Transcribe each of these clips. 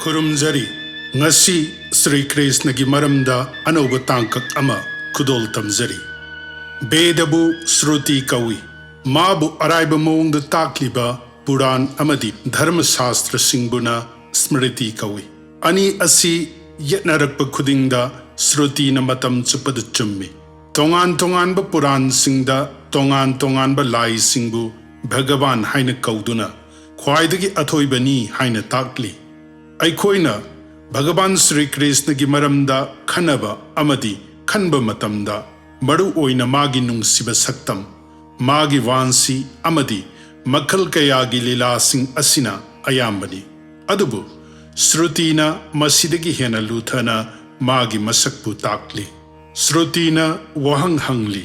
Kurumjari ngasi Shri Krishna ki maramda anauba tangkak ama kudol tamjari. Bedabu Shruti kawi. Mabu araiba mawngda takliba Puran amadi dharma shastra singbuna smriti kawi. Ani asi yetnarakpa khudingda Shruti na matam chupad chummi. Tongan ba Puran singda tongan ba lai singbu Bhagavan haina kauduna. Khwaidagi athoibani haina takli. Aikoina Bhagavan Shri Krishna ki maramda khanaba amadi khanba matamda maru oina magi nungsiba saktam magi vansi amadi makhal kayagi lila sing asina ayambani adubu Shrutina masidagi hena luthana magi masakpu takli Shrutina wahang hangli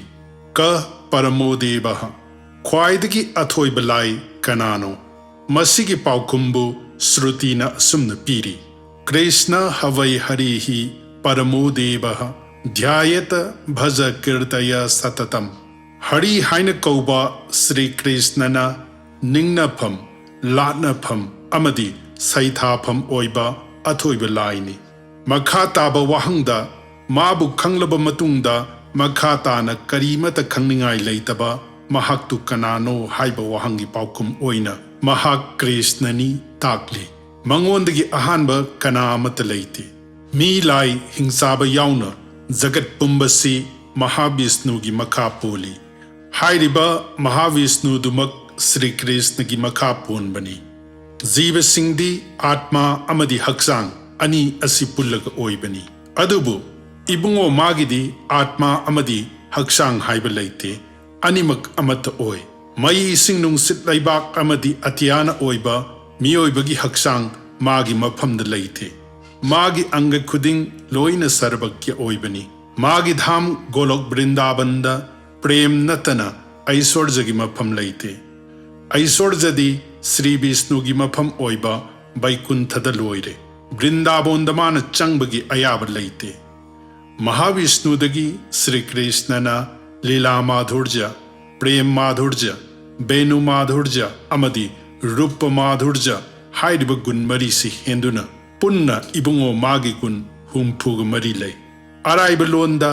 ka paramodebaha khwaidagi athoibalai kanano masigi paukumbu Shrutina sumna piri Krishna havai harihi paramodevaha dhyayata bhaja kirtaya satatam Hari haina kauba Shri Krishna na ningnapham latnapham amadi saithapham oiba athoiba laini makha taba wahangda mabu khanglaba matungda makha tana karimata khangningai leitaba mahaktu kanano haiba wahangi paukum oina Mahak Krishna ni takli Mangondagi ahanba kana amata leite Mi lai hingsaba yauna Zagat pumbasi Mahavishnu gi makha poli Hairiba Mahavishnu dumak Shri Krishna gi makha pon bani Jiva singdi Atma amadi haksang Ani asi pullaga oi bani Adubu Ibungo magidi Atma amadi haksang haiba leite Animak amata oi Mai sing nung sit laibak amadi atiana oiba mioibagi haksang magi mafamda leite magi anga khuding loina sarvakya oibani magi dham golok brindabanda prem natana aisorjagi mafam leite aisorjadi Shri Vishnu gi mafam oiba Vaikunthada loire brindabonda mana changbagi ayaba leite Mahavishnu dagi Shri Krishna na lila madhurja prem madhurja Benu madhurja amadi rupa madhurja hairiba gun mari si henduna punna ibungo magi gun humpuga mari lay araiba londa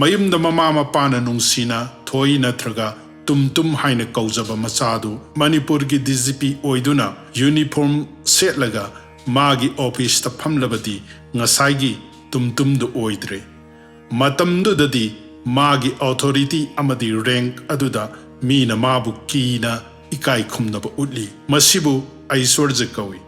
mayumda mama mapana nungsina thoi natraga tum haina kaujaba machadu Manipur gi DGP oiduna uniform setlaga magi office ta phamlabadi ngasaigi tum du oidre matamdu dadi magi authority amadi rank aduda Mina mabu kina ikai khumnaba utli masibu aisorja kawi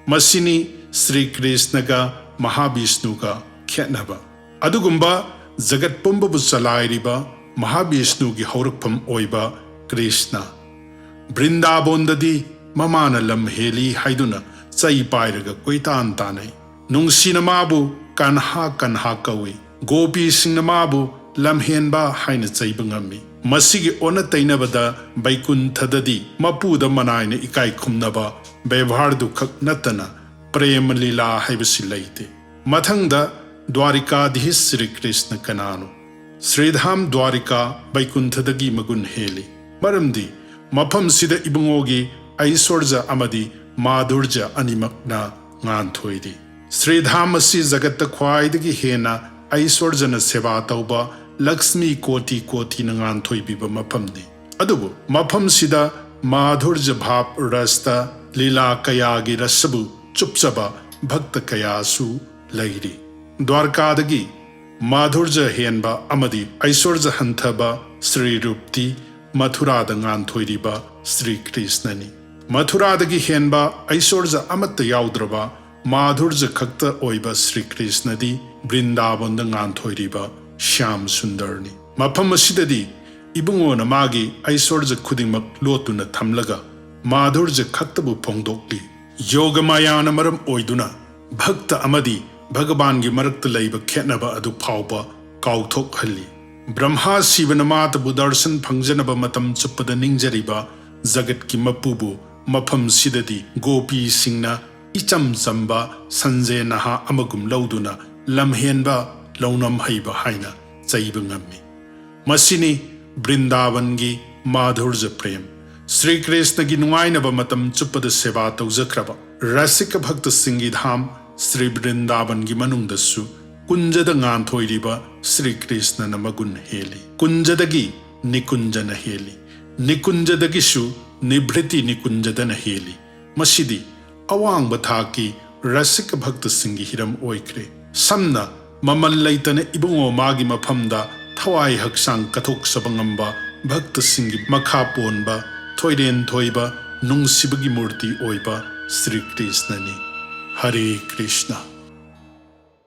masini Shri Krishna ga Mahavishnu ga khetnaba adugumba jagat pumbabu chalairiba Mahavishnu gi haurakpham oiba Krishna Brindabondadi mamana lam heli haiduna chai pairaga koitan tanai nungsina mabu kanha kawi gopi singna mabu lamhenba haina chaiba ngami Masigi ona tainabada Vaikunthadadi mapuda manaina ikai khumnaba bevhardu khak natana prem lila haibasi leite mathangda Dwarikadhis Shri Krishna Kanano Sridham Dwarika Vaikunthadagi magun heli maramdi mafam sida ibungogi aisorja amadi madhurja animakna nganthoidi Sridham asi jagatta khwaidagi hena aisorjana seva tauba Lakshmi koti nangan thoi biba mafamni adubu mafam sida madhurja bhap rasta lila kayagi rasabu chupchaba bhakta kayasu lairi Dwarkadagi madhurja henba amadi aisorja hanthaba Shri Rupti Mathura dangan thoi riba Shri Krishna ni Mathura dagi henba aisorja amatta yaudraba madhurja khakta oiba Shri Krishna di Vrindavan dangan thoi riba Shyam Sundarni mafam asidadi ibungona magi aisorja khudingmak lotuna thamlaga madhurja khaktabu phongdokli yoga mayana maram oiduna bhakta amadi Bhagavan gi marakta leiba khetnaba adu phauba kauthok halli Brahma Shivana matabu darshan phangjanaba matam chuppada ningjariba jagat ki mapubu mafam sidadi gopi singna icham chamba sanje naha amagum lauduna lamhenba Launam haiba haina chaiba ngammi masini Vrindavan gi madhurja prem Shri Krishna gi nungainaba matam chuppada seva taujakraba rasika bhakta singi dham Sri Vrindavangi manungdasu kunjada nganthoi Shri Krishna na magun heli. Kunjadagi nikunjana heli. Nikunjadagishu nibhriti nikunjadana heli. Masidi awang bathaki rasik bhakta singi hiram oikre. Samna mamal laitana ibungo magi maphamda thawai haksang kathok sabangamba bhakta singi makha ponba thoiren thoiba nungsibagi murti oiba Shri Krishna ni. Hare Krishna.